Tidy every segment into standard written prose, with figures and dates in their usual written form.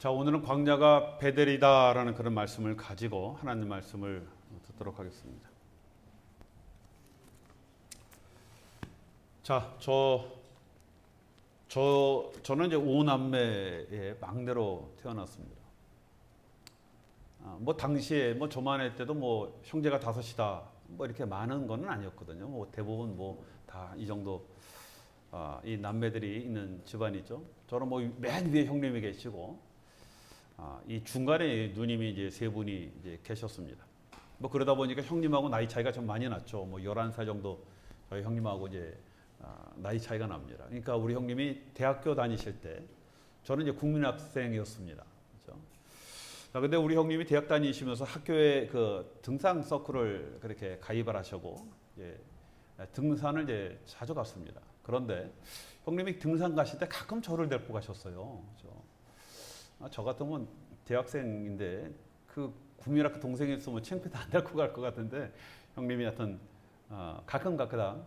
자, 오늘은 광야가 베델이다라는 그런 말씀을 가지고 하나님 말씀을 듣도록 하겠습니다. 자, 저는 이제 5남매의 막내로 태어났습니다. 뭐 당시에 뭐 저만의 때도 뭐 형제가 5이다 뭐 이렇게 많은 거는 아니었거든요. 뭐 대부분 뭐 다 이 정도 이 남매들이 있는 집안이죠. 저는 뭐 맨 위에 형님이 계시고 이 중간에 누님이 이제 3분이 이제 계셨습니다. 뭐 그러다 보니까 형님하고 나이 차이가 좀 많이 났죠. 뭐 11살 정도 저희 형님하고 이제 나이 차이가 납니다. 그러니까 우리 형님이 대학교 다니실 때 저는 이제 국민학생이었습니다. 그렇죠? 근데 우리 형님이 대학 다니시면서 학교에 그 등산 서클을 그렇게 가입을 하시고 등산을 이제 자주 갔습니다. 그런데 형님이 등산 가실 때 가끔 저를 데리고 가셨어요. 그렇죠? 저 같으면 대학생인데 그 국민학교 동생이 있으면 창피해서 안 데리고 갈 것 같은데 형님이 하여튼 가끔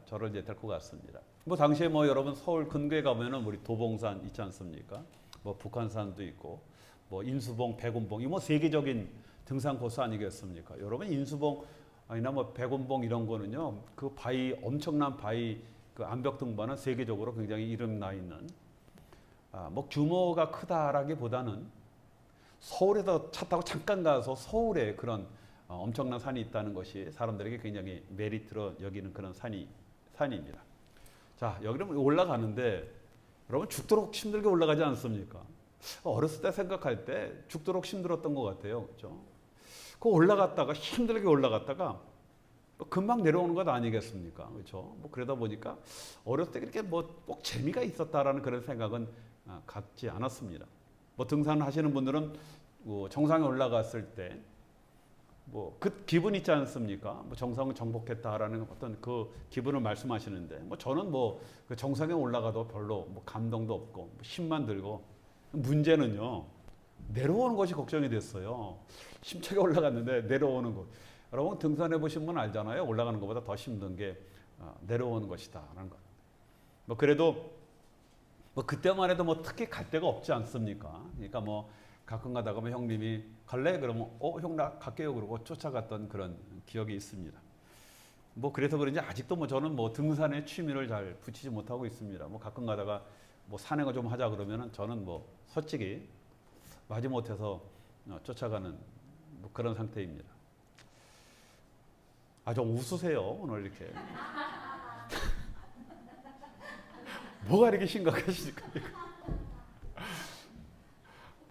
저를 이제 데리고 갔습니다. 뭐 당시에 뭐 여러분 서울 근교에 가면은 우리 도봉산 있지 않습니까? 뭐 북한산도 있고 뭐 인수봉, 백운봉 이 뭐 세계적인 등산 코스 아니겠습니까? 여러분 인수봉 아니나 뭐 백운봉 이런 거는요 그 바위 엄청난 바위 그 암벽 등반은 세계적으로 굉장히 이름 나 있는 뭐 규모가 크다라기보다는 서울에서 차 타고 잠깐 가서 서울에 그런 엄청난 산이 있다는 것이 사람들에게 굉장히 메리트로 여기는 그런 산입니다. 자, 여기를 올라가는데 여러분 죽도록 힘들게 올라가지 않습니까? 어렸을 때 생각할 때 죽도록 힘들었던 것 같아요. 그렇죠? 그 올라갔다가 힘들게 올라갔다가 금방 내려오는 것 아니겠습니까? 그렇죠? 뭐 그러다 보니까 어렸을 때 그렇게 뭐 꼭 재미가 있었다라는 그런 생각은 갖지 않았습니다. 뭐 등산 하시는 분들은 정상에 올라갔을 때 뭐 그 기분 있지 않습니까? 뭐 정상을 정복했다라는 어떤 그 기분을 말씀하시는데 뭐 저는 뭐 그 정상에 올라가도 별로 뭐 감동도 없고 뭐 힘만 들고 문제는요 내려오는 것이 걱정이 됐어요. 힘차게 올라갔는데 내려오는 것. 여러분 등산해 보신 분 알잖아요. 올라가는 것보다 더 힘든 게 내려오는 것이다라는 것. 뭐 그래도 뭐 그때만 해도 뭐 특히 갈 데가 없지 않습니까? 그러니까 뭐 가끔 가다가 뭐 형님이 갈래? 그러면 형 나 갈게요 그러고 쫓아갔던 그런 기억이 있습니다. 뭐 그래서 그런지 아직도 뭐 저는 뭐 등산에 취미를 잘 붙이지 못하고 있습니다. 뭐 가끔 가다가 뭐 산행을 좀 하자 그러면은 저는 뭐 솔직히 마지못해서 쫓아가는 뭐 그런 상태입니다. 좀 웃으세요 오늘 이렇게. 뭐가 이렇게 심각하십니까?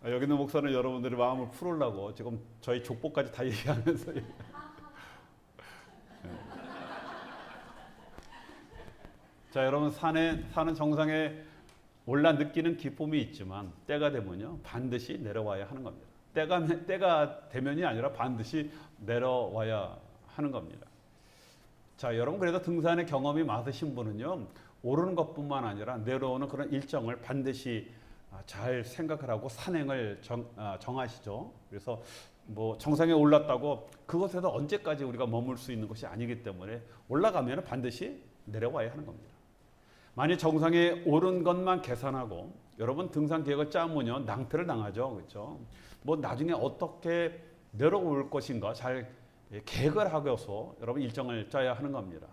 여기 있는 목사는 여러분들의 마음을 풀으려고 지금 저희 족보까지 다 얘기하면서 자, 여러분 산은 정상에 올라 느끼는 기쁨이 있지만 때가 되면요 반드시 내려와야 하는 겁니다. 때가 되면이 아니라 반드시 내려와야 하는 겁니다. 자, 여러분 그래도 등산의 경험이 많으신 분은요 오르는 것뿐만 아니라 내려오는 그런 일정을 반드시 잘 생각을 하고 산행을 정하시죠. 그래서 뭐 정상에 올랐다고 그것에서 언제까지 우리가 머물 수 있는 것이 아니기 때문에 올라가면 반드시 내려와야 하는 겁니다. 만약 정상에 오른 것만 계산하고 여러분 등산 계획을 짜면요 낭패를 당하죠. 그렇죠? 뭐 나중에 어떻게 내려올 것인가 잘 계획을 하고서 여러분 일정을 짜야 하는 겁니다.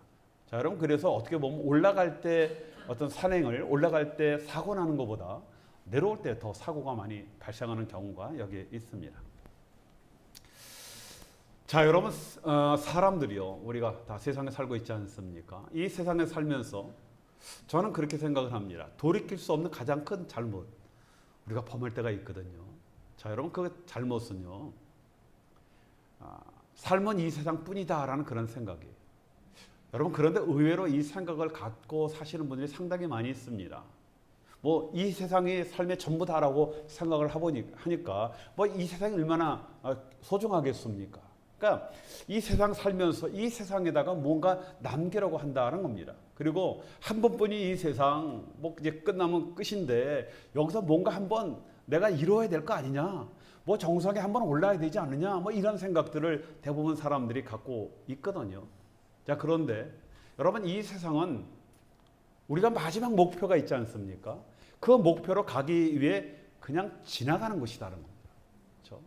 자, 여러분 그래서 어떻게 보면 올라갈 때 어떤 산행을 올라갈 때 사고 나는 것보다 내려올 때 더 사고가 많이 발생하는 경우가 여기에 있습니다. 자, 여러분 사람들이요 우리가 다 세상에 살고 있지 않습니까? 이 세상에 살면서 저는 그렇게 생각을 합니다. 돌이킬 수 없는 가장 큰 잘못 우리가 범할 때가 있거든요. 자, 여러분 그 잘못은요 삶은 이 세상뿐이다라는 그런 생각이에요. 여러분 그런데 의외로 이 생각을 갖고 사시는 분들이 상당히 많이 있습니다. 뭐 이 세상이 삶의 전부다라고 생각을 하니까 뭐 이 세상이 얼마나 소중하겠습니까? 그러니까 이 세상 살면서 이 세상에다가 뭔가 남기려고 한다는 겁니다. 그리고 한 번뿐이 이 세상 뭐 이제 끝나면 끝인데 여기서 뭔가 한번 내가 이루어야 될 거 아니냐? 뭐 정상에 한번 올라야 되지 않느냐? 뭐 이런 생각들을 대부분 사람들이 갖고 있거든요. 자, 그런데 여러분 이 세상은 우리가 마지막 목표가 있지 않습니까? 그 목표로 가기 위해 그냥 지나가는 것이다는 겁니다. 그렇죠?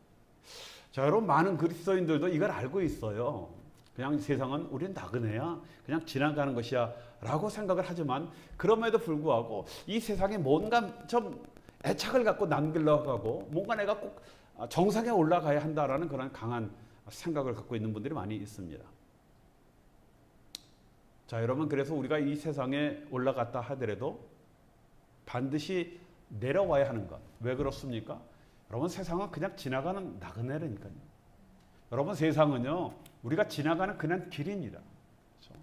자, 여러분 많은 그리스도인들도 이걸 알고 있어요. 그냥 세상은 우리는 나그네야, 그냥 지나가는 것이야 라고 생각을 하지만 그럼에도 불구하고 이 세상에 뭔가 좀 애착을 갖고 남기려고 하고 뭔가 내가 꼭 정상에 올라가야 한다라는 그런 강한 생각을 갖고 있는 분들이 많이 있습니다. 자, 여러분 그래서 우리가 이 세상에 올라갔다 하더라도 반드시 내려와야 하는 것. 왜 그렇습니까? 여러분 세상은 그냥 지나가는 나그네라니까요. 여러분 세상은요 우리가 지나가는 그냥 길입니다. 그렇죠?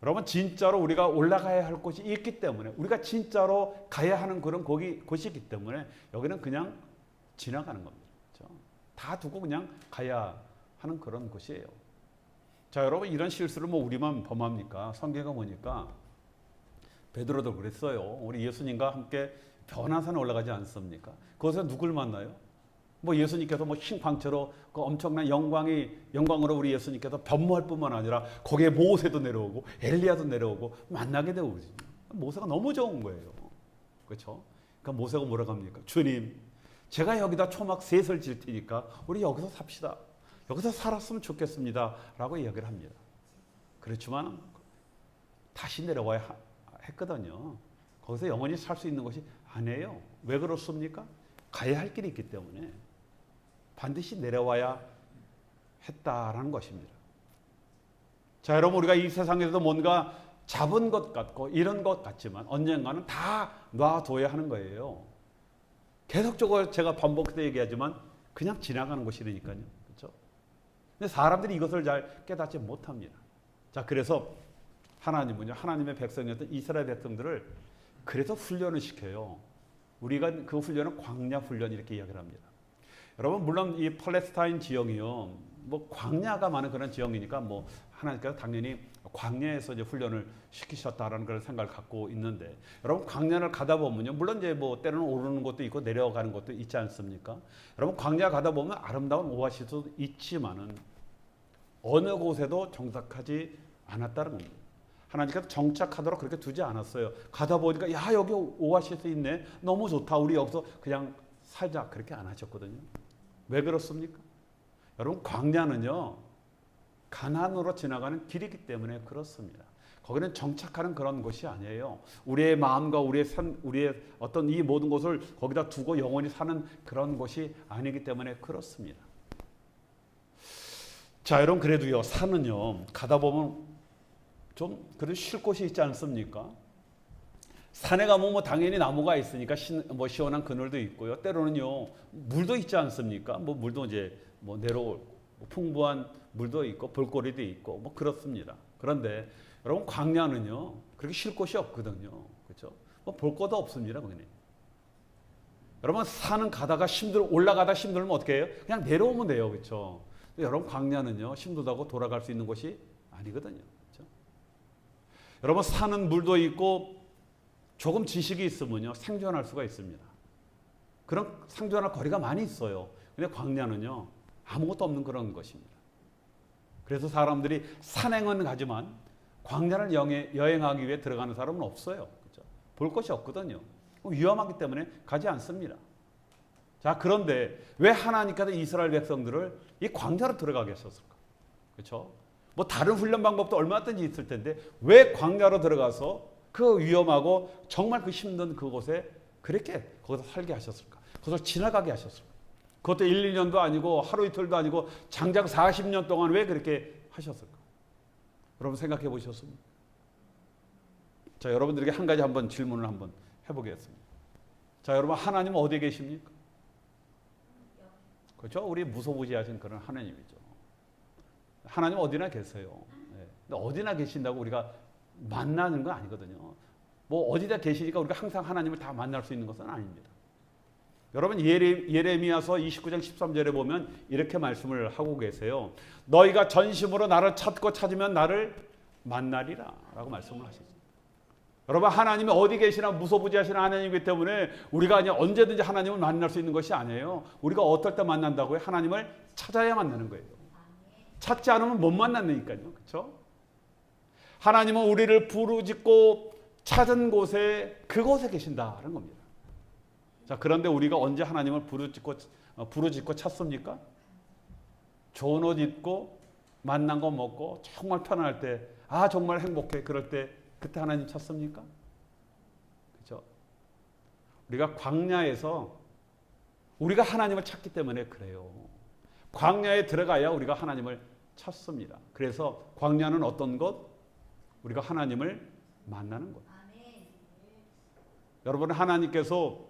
여러분 진짜로 우리가 올라가야 할 곳이 있기 때문에 우리가 진짜로 가야 하는 그런 곳이기 때문에 여기는 그냥 지나가는 겁니다. 그렇죠? 다 두고 그냥 가야 하는 그런 곳이에요. 자, 여러분 이런 실수를 뭐 우리만 범합니까? 성경에 보니까 베드로도 그랬어요. 우리 예수님과 함께 변화산에 올라가지 않습니까? 거기서 누굴 만나요? 뭐 예수님께서 뭐 흰 광채로 그 엄청난 영광으로 우리 예수님께서 변모할 뿐만 아니라 거기에 모세도 내려오고 엘리야도 내려오고 만나게 되고 모세가 너무 좋은 거예요. 그렇죠? 그러니까 모세가 뭐라고 합니까? 주님, 제가 여기다 초막 셋을 질 테니까 우리 여기서 삽시다. 여기서 살았으면 좋겠습니다. 라고 이야기를 합니다. 그렇지만 다시 내려와야 했거든요. 거기서 영원히 살 수 있는 것이 아니에요. 왜 그렇습니까? 가야 할 길이 있기 때문에 반드시 내려와야 했다라는 것입니다. 자, 여러분 우리가 이 세상에서도 뭔가 잡은 것 같고 이런 것 같지만 언젠가는 다 놔둬야 하는 거예요. 계속적으로 제가 반복해서 얘기하지만 그냥 지나가는 것이니까요. 그렇죠? 근데 사람들이 이것을 잘 깨닫지 못합니다. 자, 그래서 하나님은요, 하나님의 백성이었던 이스라엘 백성들을 그래서 훈련을 시켜요. 우리가 그 훈련은 광야 훈련 이렇게 이야기를 합니다. 여러분 물론 이 팔레스타인 지형이요, 뭐 광야가 많은 그런 지형이니까 뭐 하나님께서 당연히 광야에서 이제 훈련을 시키셨다라는 그런 생각을 갖고 있는데, 여러분 광야를 가다 보면요, 물론 이제 뭐 때로는 오르는 것도 있고 내려가는 것도 있지 않습니까? 여러분 광야 가다 보면 아름다운 오아시스도 있지만은 어느 곳에도 정착하지 않았다는 겁니다. 하나님께서 정착하도록 그렇게 두지 않았어요. 가다 보니까 야 여기 오아시스 있네, 너무 좋다, 우리 여기서 그냥 살자, 그렇게 안 하셨거든요. 왜 그렇습니까? 여러분 광야는요 가나안으로 지나가는 길이기 때문에 그렇습니다. 거기는 정착하는 그런 곳이 아니에요. 우리의 마음과 우리의 어떤 이 모든 것을 거기다 두고 영원히 사는 그런 곳이 아니기 때문에 그렇습니다. 자, 여러분 그래도요 산은요 가다 보면 좀 그래도 쉴 곳이 있지 않습니까? 산에 가면 뭐 당연히 나무가 있으니까 뭐 시원한 그늘도 있고요. 때로는요 물도 있지 않습니까? 뭐 물도 이제 뭐 내려올 풍부한 물도 있고 볼거리도 있고 뭐 그렇습니다. 그런데 여러분 광야는요 그렇게 쉴 곳이 없거든요. 그렇죠? 뭐 볼 것도 없습니다. 그냥. 여러분 산은 가다가 올라가다 힘들면 어떻게 해요? 그냥 내려오면 돼요. 그렇죠? 근데 여러분 광야는요 힘들다고 돌아갈 수 있는 곳이 아니거든요. 그렇죠? 여러분 산은 물도 있고 조금 지식이 있으면요 생존할 수가 있습니다. 그런 생존할 거리가 많이 있어요. 근데 광야는요 아무것도 없는 그런 것입니다. 그래서 사람들이 산행은 가지만 광야를 여행하기 위해 들어가는 사람은 없어요. 그렇죠? 볼 것이 없거든요. 위험하기 때문에 가지 않습니다. 자, 그런데 왜 하나님께서 이스라엘 백성들을 이 광야로 들어가게 하셨을까? 그렇죠? 뭐 다른 훈련 방법도 얼마든지 있을 텐데 왜 광야로 들어가서 그 위험하고 정말 그 힘든 그곳에 그렇게 거기서 살게 하셨을까? 거기서 지나가게 하셨을까? 그것도 1, 2년도 아니고 하루 이틀도 아니고 장장 40년 동안 왜 그렇게 하셨을까? 여러분 생각해 보셨습니까? 자, 여러분들에게 한 가지 한번 질문을 한번 해보겠습니다. 자, 여러분 하나님은 어디에 계십니까? 그렇죠? 우리 무소부지하신 그런 하나님이죠. 하나님 어디나 계세요. 네. 근데 어디나 계신다고 우리가 만나는 건 아니거든요. 뭐 어디다 계시니까 우리가 항상 하나님을 다 만날 수 있는 것은 아닙니다. 여러분 예레미야서 29장 13절에 보면 이렇게 말씀을 하고 계세요. 너희가 전심으로 나를 찾고 찾으면 나를 만나리라 라고 말씀을 하셨어요. 여러분 하나님이 어디 계시나 무소부지하신 하나님이기 때문에 우리가 그냥 언제든지 하나님을 만날 수 있는 것이 아니에요. 우리가 어떨 때 만난다고요? 하나님을 찾아야 만나는 거예요. 찾지 않으면 못 만나니까요. 그렇죠? 하나님은 우리를 부르짖고 찾은 곳에 그곳에 계신다는 겁니다. 자, 그런데 우리가 언제 하나님을 부르짖고 찾습니까? 좋은 옷 입고 만난 거 먹고 정말 편안할 때, 아 정말 행복해, 그럴 때 그때 하나님 찾습니까? 그렇죠? 우리가 광야에서 우리가 하나님을 찾기 때문에 그래요. 광야에 들어가야 우리가 하나님을 찾습니다. 그래서 광야는 어떤 곳? 우리가 하나님을 만나는 곳. 여러분, 하나님께서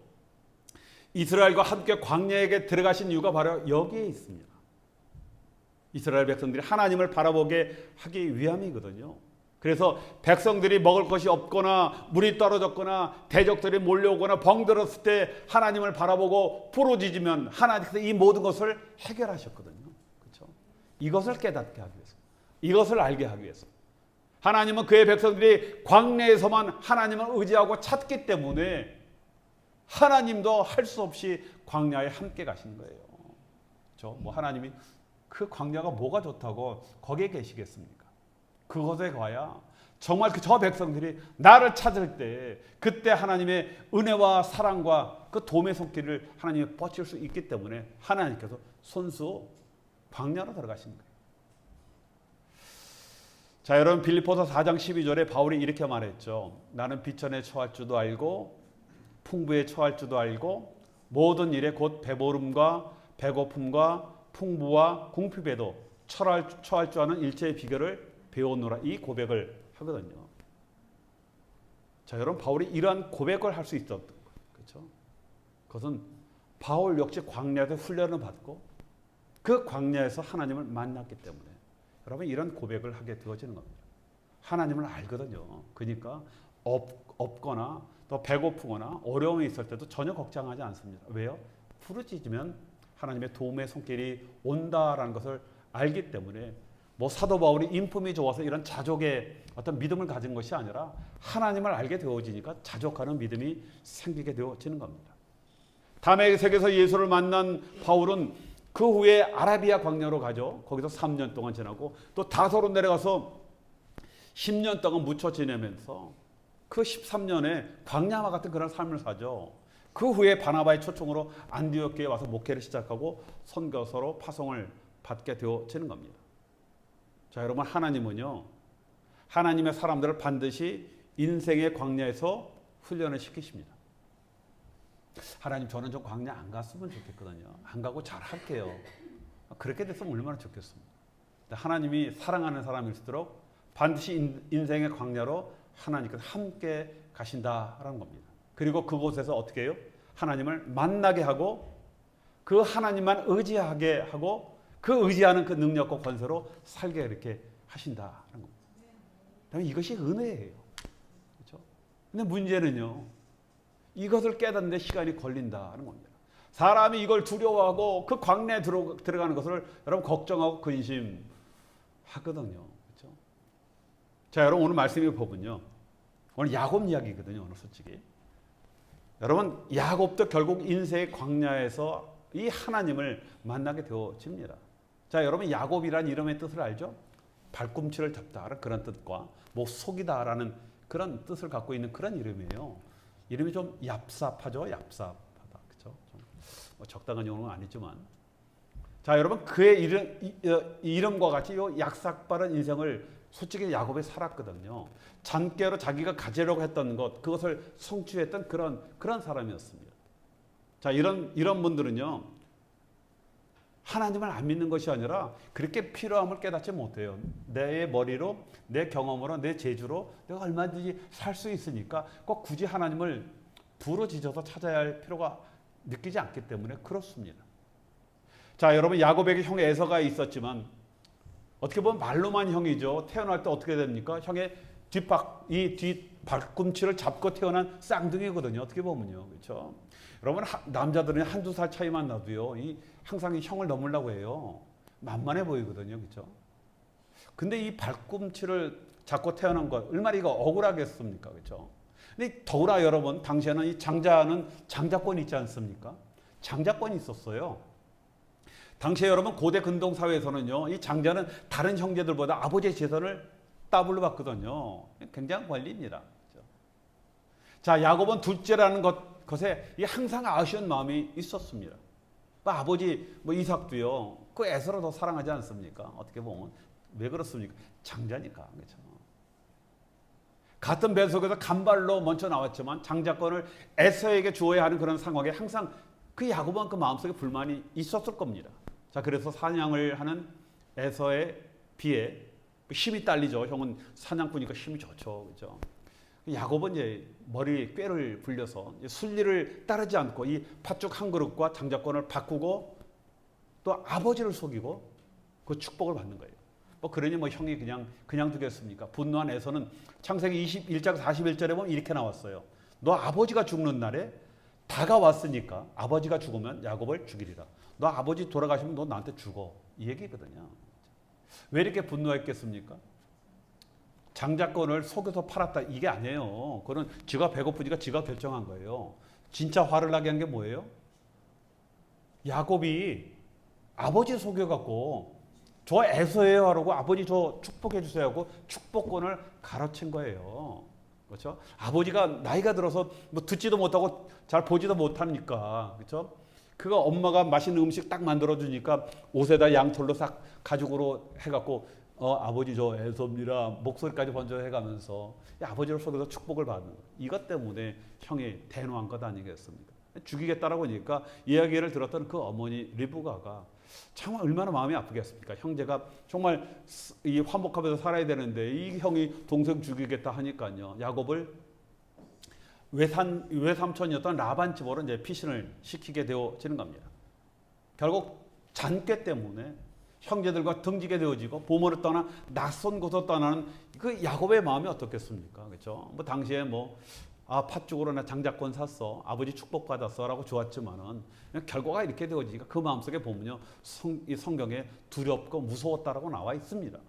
이스라엘과 함께 광야에 들어가신 이유가 바로 여기에 있습니다. 이스라엘 백성들이 하나님을 바라보게 하기 위함이거든요. 그래서 백성들이 먹을 것이 없거나 물이 떨어졌거나 대적들이 몰려오거나 병들었을 때 하나님을 바라보고 부르짖으면 하나님께서 이 모든 것을 해결하셨거든요. 그렇죠? 이것을 깨닫게 하기 위해서, 이것을 알게 하기 위해서 하나님은 그의 백성들이 광야에서만 하나님을 의지하고 찾기 때문에 하나님도 할 수 없이 광야에 함께 가신 거예요. 그렇죠? 뭐 하나님이 그 광야가 뭐가 좋다고 거기에 계시겠습니까? 그곳에 가야 정말 저 백성들이 나를 찾을 때 그때 하나님의 은혜와 사랑과 그 도움의 손길을 하나님이 뻗칠 수 있기 때문에 하나님께서 손수 광야로 들어가신 거예요. 자, 여러분, 빌립보서 4장 12절에 바울이 이렇게 말했죠. 나는 비천에 처할 줄도 알고 풍부에 처할 줄도 알고 모든 일에 곧 배부름과 배고픔과 풍부와 궁핍에도 처할 줄 아는 일체의 비결을 배웠노라, 이 고백을 하거든요. 자, 여러분, 바울이 이러한 고백을 할 수 있었던 거예요. 그렇죠? 그것은 바울 역시 광야에서 훈련을 받고 그 광야에서 하나님을 만났기 때문에 여러분, 이런 고백을 하게 되어지는 겁니다. 하나님을 알거든요. 그러니까 없거나 또 배고프거나 어려움이 있을 때도 전혀 걱정하지 않습니다. 왜요? 부르짖으면 하나님의 도움의 손길이 온다라는 것을 알기 때문에 뭐 사도 바울이 인품이 좋아서 이런 자족의 어떤 믿음을 가진 것이 아니라 하나님을 알게 되어지니까 자족하는 믿음이 생기게 되어지는 겁니다. 다메섹에서 예수를 만난 바울은 그 후에 아라비아 광야로 가죠. 거기서 3년 동안 지나고 또 다소로 내려가서 10년 동안 묻혀 지내면서 그 13년에 광야와 같은 그런 삶을 사죠. 그 후에 바나바의 초청으로 안디옥에 와서 목회를 시작하고 선교사로 파송을 받게 되어지는 겁니다. 자, 여러분, 하나님은요, 하나님의 사람들을 반드시 인생의 광야에서 훈련을 시키십니다. 하나님, 저는 좀 광야 안 갔으면 좋겠거든요. 안 가고 잘 할게요. 그렇게 됐으면 얼마나 좋겠습니까? 하나님이 사랑하는 사람일수록 반드시 인생의 광야로 하나님께서 함께 가신다라는 겁니다. 그리고 그곳에서 어떻게 해요? 하나님을 만나게 하고 그 하나님만 의지하게 하고 그 의지하는 그 능력과 권세로 살게 이렇게 하신다는 겁니다. 이것이 은혜예요. 그렇죠? 근데 문제는요, 이것을 깨닫는 데 시간이 걸린다는 겁니다. 사람이 이걸 두려워하고 그 광야에 들어가는 것을 여러분 걱정하고 근심하거든요. 그렇죠? 자, 여러분, 오늘 말씀을 보면요, 오늘 야곱 이야기거든요. 오늘 솔직히 여러분, 야곱도 결국 인생의 광야에서 이 하나님을 만나게 되어집니다. 자, 여러분, 야곱이라는 이름의 뜻을 알죠? 발꿈치를 잡다 그런 뜻과 뭐 속이다라는 그런 뜻을 갖고 있는 그런 이름이에요. 이름이 좀 얍삽하죠? 얍삽하다. 그렇죠? 뭐 적당한 용어는 아니지만, 자, 여러분, 그의 이름과 같이 이 약삭빠른 인생을 솔직히 야곱이 살았거든요. 잔꾀로 자기가 가지려고 했던 것, 그것을 성취했던 그런 사람이었습니다. 자, 이런 분들은요, 하나님을 안 믿는 것이 아니라 그렇게 필요함을 깨닫지 못해요. 내 머리로, 내 경험으로, 내 재주로 내가 얼마든지 살 수 있으니까 꼭 굳이 하나님을 부르짖어서 찾아야 할 필요가 느끼지 않기 때문에 그렇습니다. 자, 여러분, 야곱에게 형 에서가 있었지만 어떻게 보면 말로만 형이죠. 태어날 때 어떻게 됩니까? 형의 뒷발꿈치를 잡고 태어난 쌍둥이거든요. 어떻게 보면요. 그렇죠? 여러분, 남자들은 한두 살 차이만 나도요, 항상 이 형을 넘으려고 해요. 만만해 보이거든요. 그렇죠? 근데 이 발꿈치를 잡고 태어난 것, 얼마나 이거 억울하겠습니까? 그렇죠? 근데 더구나 여러분, 당시에는 이 장자는 장자권이 있지 않습니까? 장자권이 있었어요. 당시에 여러분, 고대 근동 사회에서는요, 이 장자는 다른 형제들보다 아버지의 재산을 더블로 받거든요. 굉장한 권리입니다. 그렇죠? 자, 야곱은 둘째라는 것 것에 항상 아쉬운 마음이 있었습니다. 아버지 이삭도요, 그 에서로 더 사랑하지 않습니까? 어떻게 보면 왜 그렇습니까? 장자니까. 그렇죠? 같은 배 속에서 간발로 먼저 나왔지만 장자권을 에서에게 주어야 하는 그런 상황에 항상 그 야곱은 그 마음속에 불만이 있었을 겁니다. 자, 그래서 사냥을 하는 에서에 비해 힘이 딸리죠. 형은 사냥꾼이니까 힘이 좋죠. 그렇죠? 야곱은 이제 머리 꾀를 불려서 순리를 따르지 않고 이 팥죽 한 그릇과 장자권을 바꾸고 또 아버지를 속이고 그 축복을 받는 거예요. 그러니 형이 그냥 두겠습니까? 분노한 에서는 창세기 21장 41절에 보면 이렇게 나왔어요. 너 아버지가 죽는 날에 다가왔으니까 아버지가 죽으면 야곱을 죽이리라. 너 아버지 돌아가시면 너 나한테 죽어. 이 얘기거든요. 왜 이렇게 분노했겠습니까? 장자권을 속여서 팔았다 이게 아니에요. 그건 지가 배고프니까 지가 결정한 거예요. 진짜 화를 나게 한 게 뭐예요? 야곱이 아버지 속여갖고 저 에서예요 하라고 아버지 저 축복해 주세요 하고 축복권을 가로챈 거예요. 그렇죠? 아버지가 나이가 들어서 듣지도 못하고 잘 보지도 못하니까, 그렇죠? 그거 엄마가 맛있는 음식 딱 만들어 주니까 옷에다 양털로 싹 가죽으로 해갖고 아버지 저 에서입니다 목소리까지 번져 해가면서 아버지를 속여서 축복을 받는 거. 이것 때문에 형이 대노한 것 아니겠습니까? 죽이겠다라고 하니까 이야기를 들었던 그 어머니 리브가가 정말 얼마나 마음이 아프겠습니까? 형제가 정말 이 화목하면서 살아야 되는데 이 형이 동생 죽이겠다 하니까요. 야곱을 외삼촌이었던 라반 집으로 이제 피신을 시키게 되어지는 겁니다. 결국 잔꾀 때문에 형제들과 등지게 되어지고 부모를 떠나 낯선 곳으로 떠나는 그 야곱의 마음이 어떻겠습니까? 그렇죠? 당시에 팥죽으로 나 장자권 샀어. 아버지 축복받았어. 라고 좋았지만은 결과가 이렇게 되어지니까 그 마음속에 보면요. 이 성경에 두렵고 무서웠다라고 나와 있습니다.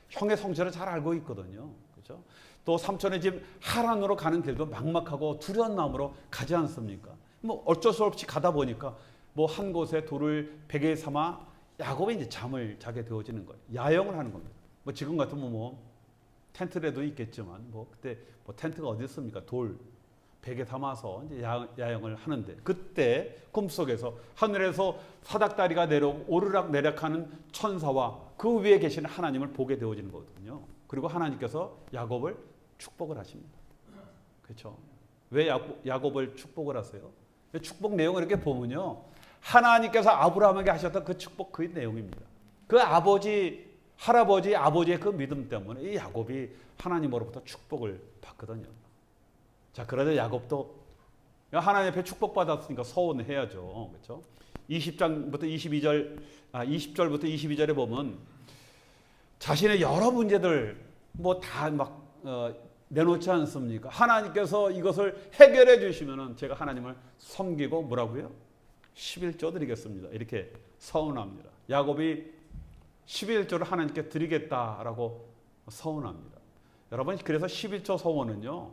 형의 성질을 잘 알고 있거든요. 그렇죠? 또 삼촌의 집 하란으로 가는 길도 막막하고 두려운 마음으로 가지 않습니까? 어쩔 수 없이 가다 보니까 한 곳에 돌을 베개 삼아 야곱이 이제 잠을 자게 되어지는 거예요. 야영을 하는 겁니다. 지금 같으면 텐트라도 있겠지만 그때 텐트가 어디 있습니까? 돌 베개 담아서 이제 야영을 하는데 그때 꿈속에서 하늘에서 사닥다리가 내려오고 오르락내락하는 천사와 그 위에 계시는 하나님을 보게 되어지는 거거든요. 그리고 하나님께서 야곱을 축복을 하십니다. 그렇죠? 왜 야곱을 축복을 하세요? 축복 내용을 이렇게 보면요. 하나님께서 아브라함에게 하셨던 그 축복 그 내용입니다. 그 아버지, 할아버지, 아버지의 그 믿음 때문에 이 야곱이 하나님으로부터 축복을 받거든요. 자, 그러자 야곱도 하나님 앞에 축복받았으니까 서운해야죠. 그렇죠? 20절부터 22절에 보면 자신의 여러 문제들 다 내놓지 않습니까? 하나님께서 이것을 해결해 주시면은 제가 하나님을 섬기고 뭐라고요? 11조 드리겠습니다. 이렇게 서운합니다. 야곱이 11조를 하나님께 드리겠다라고 서운합니다. 여러분, 그래서 11조 서원은요,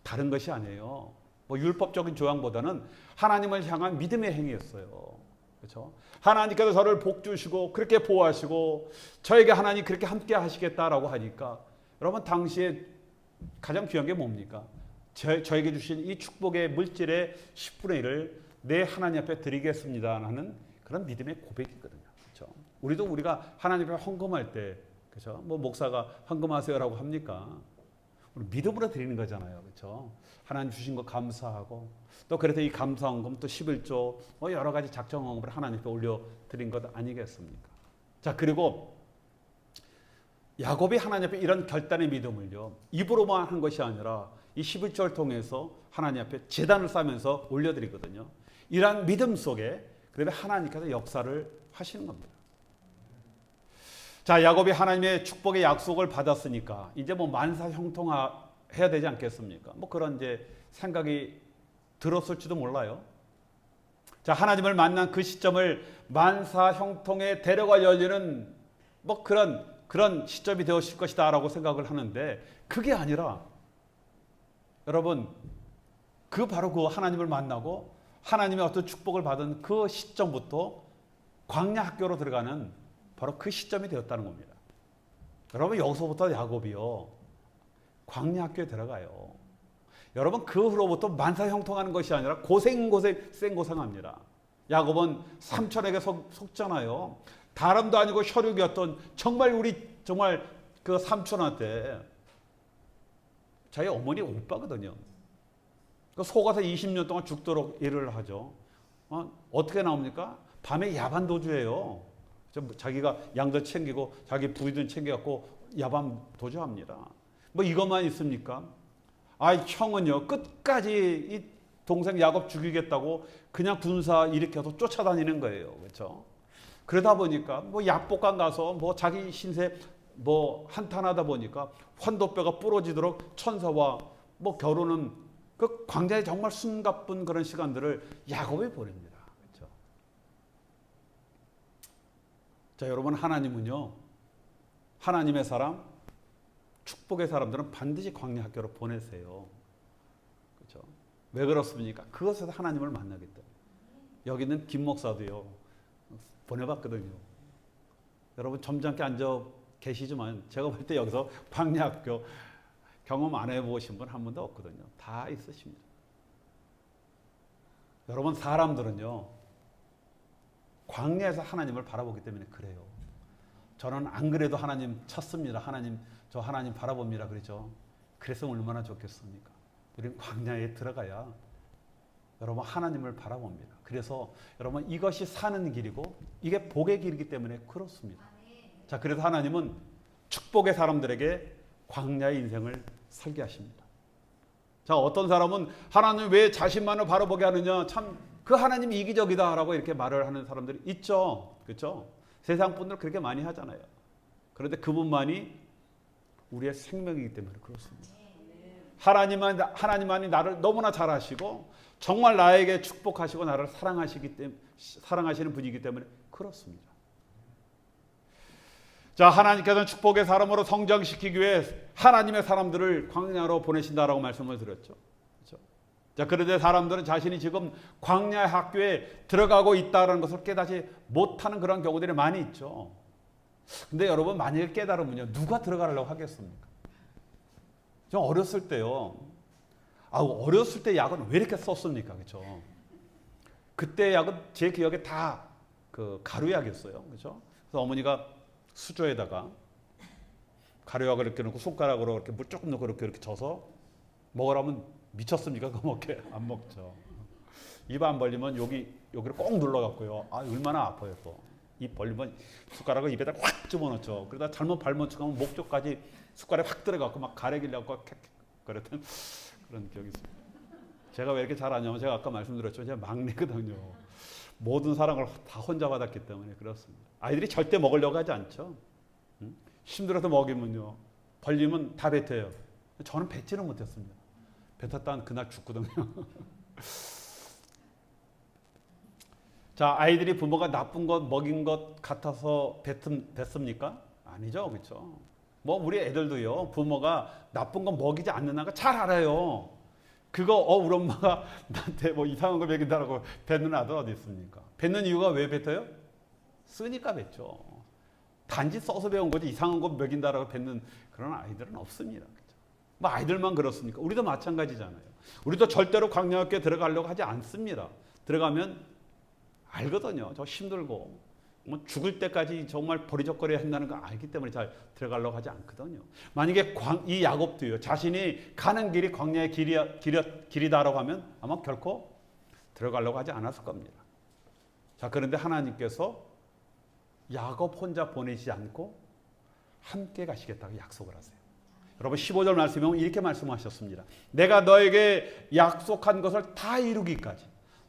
다른 것이 아니에요. 율법적인 조항보다는 하나님을 향한 믿음의 행위였어요. 그렇죠? 하나님께서 저를 복 주시고 그렇게 보호하시고 저에게 하나님 그렇게 함께 하시겠다라고 하니까 여러분, 당시에 가장 귀한 게 뭡니까? 저에게 주신 이 축복의 물질의 10분의 1을 내 하나님 앞에 드리겠습니다 하는 그런 믿음의 고백이거든요. 그렇죠? 우리가 하나님 앞에 헌금할 때, 그렇죠? 목사가 헌금하세요라고 합니까? 우리 믿음으로 드리는 거잖아요. 그렇죠? 하나님 주신 거 감사하고 또 그래서 이 감사 헌금 또 11조 여러 가지 작정 헌금을 하나님 앞에 올려 드린 것 아니겠습니까? 자, 그리고 야곱이 하나님 앞에 이런 결단의 믿음을요, 입으로만 한 것이 아니라 이 11조를 통해서 하나님 앞에 제단을 쌓으면서 올려드리거든요. 이러한 믿음 속에 그다음에 하나님께서 역사를 하시는 겁니다. 자, 야곱이 하나님의 축복의 약속을 받았으니까 이제 만사 형통해야 되지 않겠습니까? 그런 이제 생각이 들었을지도 몰라요. 자, 하나님을 만난 그 시점을 만사 형통의 대로가 열리는 그런 시점이 되었을 것이다라고 생각을 하는데 그게 아니라 여러분, 바로 그 하나님을 만나고 하나님의 어떤 축복을 받은 그 시점부터 광야 학교로 들어가는 바로 그 시점이 되었다는 겁니다. 여러분, 여기서부터 야곱이요, 광야 학교에 들어가요. 여러분 그 후로부터 만사형통하는 것이 아니라 생고생합니다. 야곱은 삼촌에게 속잖아요. 다름도 아니고 혈육이었던 정말 그 삼촌한테 자기 어머니 오빠거든요. 속아서 20년 동안 죽도록 일을 하죠. 어떻게 나옵니까? 밤에 야반 도주해요. 자기가 양들 챙기고 자기 부위들 챙겨갖고 야반 도주합니다. 뭐 이것만 있습니까? 형은요 끝까지 이 동생 야곱 죽이겠다고 그냥 군사 일으켜서 쫓아다니는 거예요. 그렇죠? 그러다 보니까 뭐 약복강 가서 뭐 자기 신세 뭐 한탄하다 보니까 환도뼈가 부러지도록 천사와 뭐 결혼은 그 광야에 정말 숨가쁜 그런 시간들을 야곱이 보냅니다. 그렇죠? 자, 여러분 하나님은요 하나님의 사람 축복의 사람들은 반드시 광야 학교로 보내세요. 그렇죠? 왜 그렇습니까? 그것에서 하나님을 만나기 때문에. 여기는 김 목사도요 보내봤거든요. 여러분 점잖게 앉아 계시지만 제가 볼 때 여기서 광야 학교 경험 안 해보신 분 한 분도 없거든요. 다 있으십니다. 여러분 사람들은요 광야에서 하나님을 바라보기 때문에 그래요. 저는 안 그래도 하나님 찾습니다. 저 하나님 바라봅니다. 그렇죠? 그래서 얼마나 좋겠습니까? 우리는 광야에 들어가야 여러분 하나님을 바라봅니다. 그래서 여러분 이것이 사는 길이고 이게 복의 길이기 때문에 그렇습니다. 자, 그래서 하나님은 축복의 사람들에게 광야의 인생을 살게 하십니다. 자, 어떤 사람은 하나님 왜 자신만을 바라보게 하느냐, 참 그 하나님이 이기적이다라고 이렇게 말을 하는 사람들이 있죠. 그렇죠? 세상 분들 그렇게 많이 하잖아요. 그런데 그분만이 우리의 생명이기 때문에 그렇습니다. 하나님만이 나를 너무나 잘 아시고 정말 나에게 축복하시고 나를 사랑하시는 분이기 때문에 그렇습니다. 자, 하나님께서는 축복의 사람으로 성장시키기 위해 하나님의 사람들을 광야로 보내신다라고 말씀을 드렸죠. 그렇죠? 자, 그런데 사람들은 자신이 지금 광야의 학교에 들어가고 있다는 것을 깨닫지 못하는 그런 경우들이 많이 있죠. 근데 여러분 만약에 깨달으면요 누가 들어가려고 하겠습니까? 저 어렸을 때요. 어렸을 때 약은 왜 이렇게 썼습니까? 그렇죠? 그때 약은 제 기억에 다 그 가루약이었어요. 그렇죠? 그래서 어머니가 수저에다가 가루약을 이렇게 넣고 손가락으로 이렇게 물 조금 넣고 이렇게 져서 먹으라면 미쳤습니까? 그거 먹게 안 먹죠. 입 안 벌리면 여기를 꼭 눌러갖고요. 얼마나 아파요 또. 입 벌리면 숟가락을 입에다 확 집어넣죠. 그러다 잘못 발못 쳐가면 목 쪽까지 숟가락이 확 들어가고 막 가래기려고 그랬던 그런 기억이 있습니다. 제가 왜 이렇게 잘 아냐면 제가 아까 말씀드렸죠. 제가 막내거든요. 모든 사랑을 다 혼자 받았기 때문에 그렇습니다. 아이들이 절대 먹으려고 하지 않죠. 힘들어서 먹이면요. 벌리면 다 뱉어요. 저는 뱉지는 못했습니다. 뱉었다는 그날 죽거든요. 자, 아이들이 부모가 나쁜 것 먹인 것 같아서 뱉습니까? 아니죠. 그렇죠? 뭐 우리 애들도요. 부모가 나쁜 거 먹이지 않는다는 거 잘 알아요. 그거 우리 엄마가 나한테 뭐 이상한 거 먹인다라고 뱉는 아들 어디 있습니까? 뱉는 이유가 왜 뱉어요? 쓰니까 뱉죠. 단지 써서 배운 거지 이상한 거 먹인다라고 뱉는 그런 아이들은 없습니다. 그렇죠? 뭐 아이들만 그렇습니까? 우리도 마찬가지잖아요. 우리도 절대로 광야학교에 들어가려고 하지 않습니다. 들어가면 알거든요. 저 힘들고 뭐 죽을 때까지 정말 버리적거려야 한다는 거 알기 때문에 잘 들어가려고 하지 않거든요. 만약에 이 야곱도요. 자신이 가는 길이 광야의 길이다라고 하면 아마 결코 들어가려고 하지 않았을 겁니다. 자, 그런데 하나님께서 야곱 혼자 보내지 않고 함께 가시겠다고 약속을 하세요. 여러분 15절 말씀에 보면 이렇게 말씀하셨습니다. 내가 너에게 약속한 것을 다 이루기까지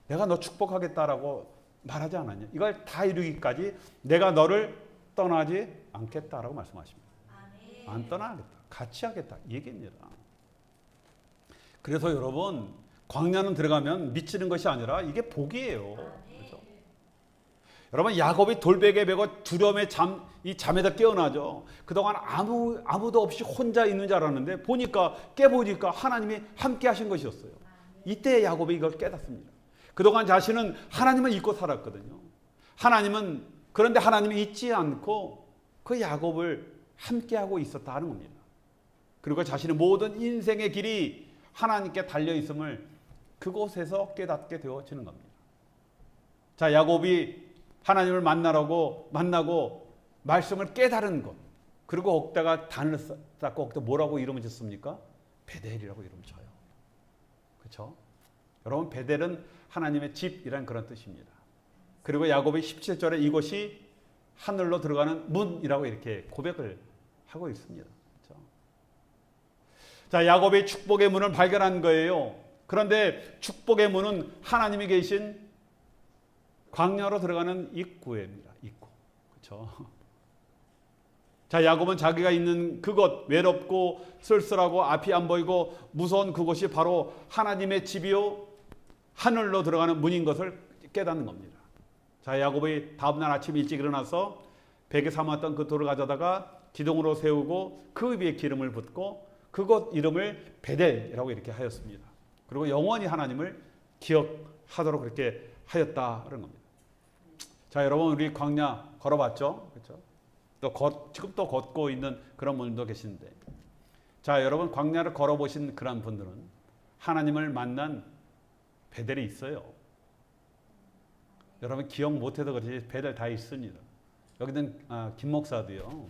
내가 너 축복하겠다라고 말하지 않았냐? 이걸 다 이루기까지 내가 너를 떠나지 않겠다라고 말씀하십니다. 아멘. 안 떠나겠다. 같이 하겠다. 이 얘기입니다. 그래서 여러분 광야는 들어가면 미치는 것이 아니라 이게 복이에요. 그렇죠? 여러분 야곱이 돌베개 베고 두려움에 잠에다 깨어나죠. 그동안 아무도 없이 혼자 있는 줄 알았는데 깨보니까 하나님이 함께 하신 것이었어요. 이때 야곱이 이걸 깨닫습니다. 그동안 자신은 하나님을 잊고 살았거든요. 그런데 하나님이 잊지 않고 그 야곱을 함께하고 있었다 하는 겁니다. 그리고 자신의 모든 인생의 길이 하나님께 달려 있음을 그곳에서 깨닫게 되어지는 겁니다. 자, 야곱이 하나님을 만나고 말씀을 깨달은 것, 그리고 거기다가 단을 쌓고 거기다 뭐라고 이름을 짓습니까? 베델이라고 이름 쳐요. 그렇죠? 여러분, 베델은 하나님의 집이란 그런 뜻입니다. 그리고 야곱이 17절에 이곳이 하늘로 들어가는 문이라고 이렇게 고백을 하고 있습니다. 그렇죠? 자, 야곱이 축복의 문을 발견한 거예요. 그런데 축복의 문은 하나님이 계신 광야로 들어가는 입구입니다. 입구. 그렇죠? 자, 야곱은 자기가 있는 그곳, 외롭고 쓸쓸하고 앞이 안 보이고 무서운 그곳이 바로 하나님의 집이요 하늘로 들어가는 문인 것을 깨닫는 겁니다. 자, 야곱이 다음날 아침 일찍 일어나서 베개 삼았던 그 돌을 가져다가 기둥으로 세우고 그 위에 기름을 붓고 그곳 이름을 베델이라고 이렇게 하였습니다. 그리고 영원히 하나님을 기억하도록 그렇게 하였다는 겁니다. 자, 여러분, 우리 광야 걸어봤죠? 그렇죠? 지금 또 걷고 있는 그런 분들도 계신데, 자, 여러분, 광야를 걸어보신 그런 분들은 하나님을 만난 베델이 있어요. 여러분, 기억 못해도 그렇지 베델 다 있습니다. 여기는 김 목사도요,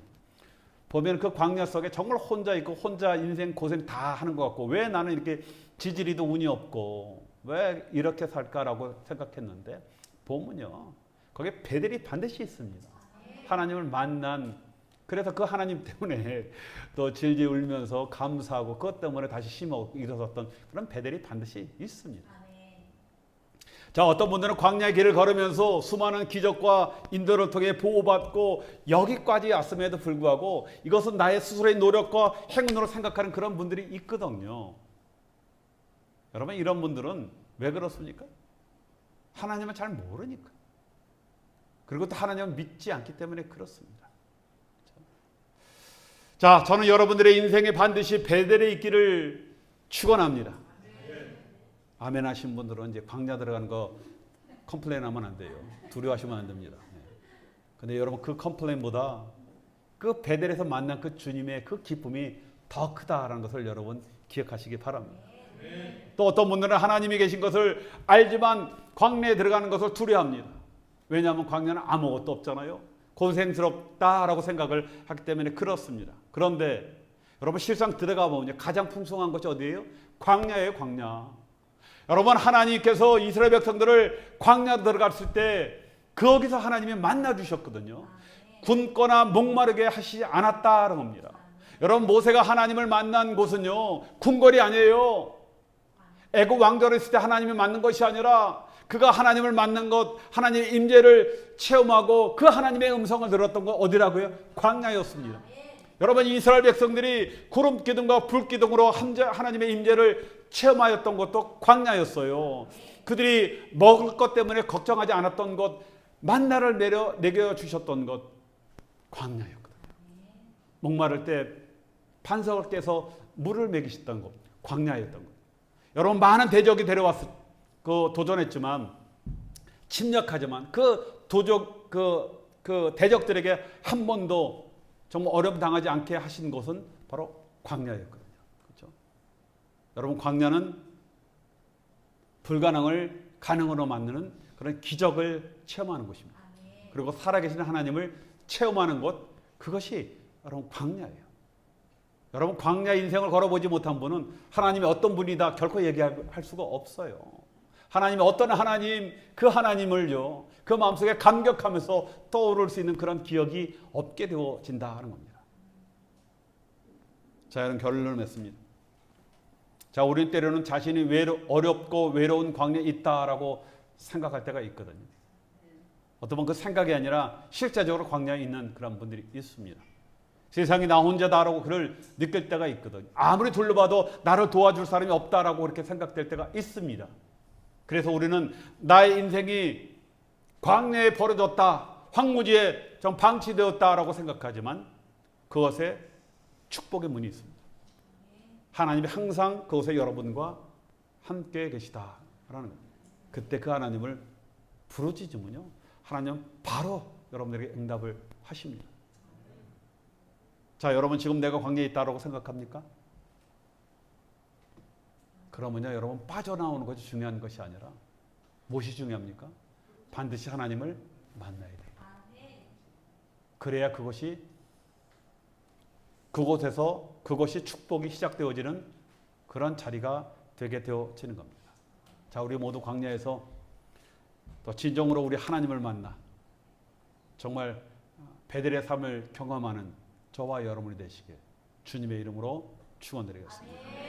보면 그 광야 속에 정말 혼자 있고 혼자 인생 고생 다 하는 것 같고, 왜 나는 이렇게 지지리도 운이 없고 왜 이렇게 살까라고 생각했는데, 보면요 거기에 베델이 반드시 있습니다. 하나님을 만난, 그래서 그 하나님 때문에 또 질질 울면서 감사하고 그것 때문에 다시 힘을 일어섰던 그런 베델이 반드시 있습니다. 자, 어떤 분들은 광야의 길을 걸으면서 수많은 기적과 인도를 통해 보호받고 여기까지 왔음에도 불구하고 이것은 나의 스스로의 노력과 행운으로 생각하는 그런 분들이 있거든요. 여러분, 이런 분들은 왜 그렇습니까? 하나님을 잘 모르니까. 그리고 또 하나님을 믿지 않기 때문에 그렇습니다. 자, 저는 여러분들의 인생에 반드시 베델에 있기를 축원합니다. 아멘 하신 분들은 이제 광야 들어가는 거 컴플레인하면 안 돼요. 두려워하시면 안 됩니다. 근데 여러분, 그 컴플레인보다 그 베델에서 만난 그 주님의 그 기쁨이 더 크다라는 것을 여러분 기억하시기 바랍니다. 또 어떤 분들은 하나님이 계신 것을 알지만 광야에 들어가는 것을 두려워합니다. 왜냐하면 광야는 아무것도 없잖아요. 고생스럽다라고 생각을 하기 때문에 그렇습니다. 그런데 여러분, 실상 들어가 보면 가장 풍성한 것이 어디예요? 광야예요, 광야. 여러분, 하나님께서 이스라엘 백성들을 광야로 들어갔을 때 거기서 하나님이 만나 주셨거든요. 굶거나 목마르게 하시지 않았다는 겁니다. 여러분, 모세가 하나님을 만난 곳은요 궁궐이 아니에요. 애굽 왕조로 있을 때 하나님이 만난 것이 아니라 그가 하나님을 만난 것, 하나님의 임재를 체험하고 그 하나님의 음성을 들었던 것 어디라고요? 광야였습니다. 여러분, 이스라엘 백성들이 구름 기둥과 불 기둥으로 하나님의 임재를 체험하였던 것도 광야였어요. 그들이 먹을 것 때문에 걱정하지 않았던 것, 만나를 내겨 주셨던 것, 광야였거든요. 목마를 때 반석을 깨서 물을 먹이셨던 것, 광야였던 것. 여러분, 많은 대적이 도전했지만, 침략하지만 그 대적들에게 한 번도 정말 어려움 당하지 않게 하신 것은 바로 광야였거든요. 그렇죠? 여러분, 광야는 불가능을 가능으로 만드는 그런 기적을 체험하는 곳입니다. 그리고 살아계신 하나님을 체험하는 곳, 그것이 여러분 광야예요. 여러분, 광야 인생을 걸어보지 못한 분은 하나님이 어떤 분이다 결코 얘기할 수가 없어요. 하나님이 어떤 하나님, 그 하나님을요 그 마음속에 감격하면서 떠오를 수 있는 그런 기억이 없게 되어진다는 겁니다. 자, 여러분, 결론을 맺습니다. 자, 우리는 때로는 자신이 어렵고 외로운 광야에 있다라고 생각할 때가 있거든요. 어떤 분 그 생각이 아니라 실제적으로 광야에 있는 그런 분들이 있습니다. 세상이 나 혼자다라고 그를 느낄 때가 있거든요. 아무리 둘러봐도 나를 도와줄 사람이 없다라고 그렇게 생각될 때가 있습니다. 그래서 우리는 나의 인생이 광야에 버려졌다, 황무지에 좀 방치되었다라고 생각하지만 그것에 축복의 문이 있습니다. 하나님이 항상 그곳에 여러분과 함께 계시다라는 겁니다. 그때 그 하나님을 부르짖으면요 하나님 바로 여러분들에게 응답을 하십니다. 자, 여러분, 지금 내가 광야에 있다라고 생각합니까? 그러면요, 여러분 빠져나오는 것이 중요한 것이 아니라 무엇이 중요합니까? 반드시 하나님을 만나야 돼요. 그래야 그곳이 축복이 시작되어지는 그런 자리가 되게 되어지는 겁니다. 자, 우리 모두 광야에서 또 진정으로 우리 하나님을 만나 정말 베델의 삶을 경험하는 저와 여러분이 되시길 주님의 이름으로 축원드리겠습니다.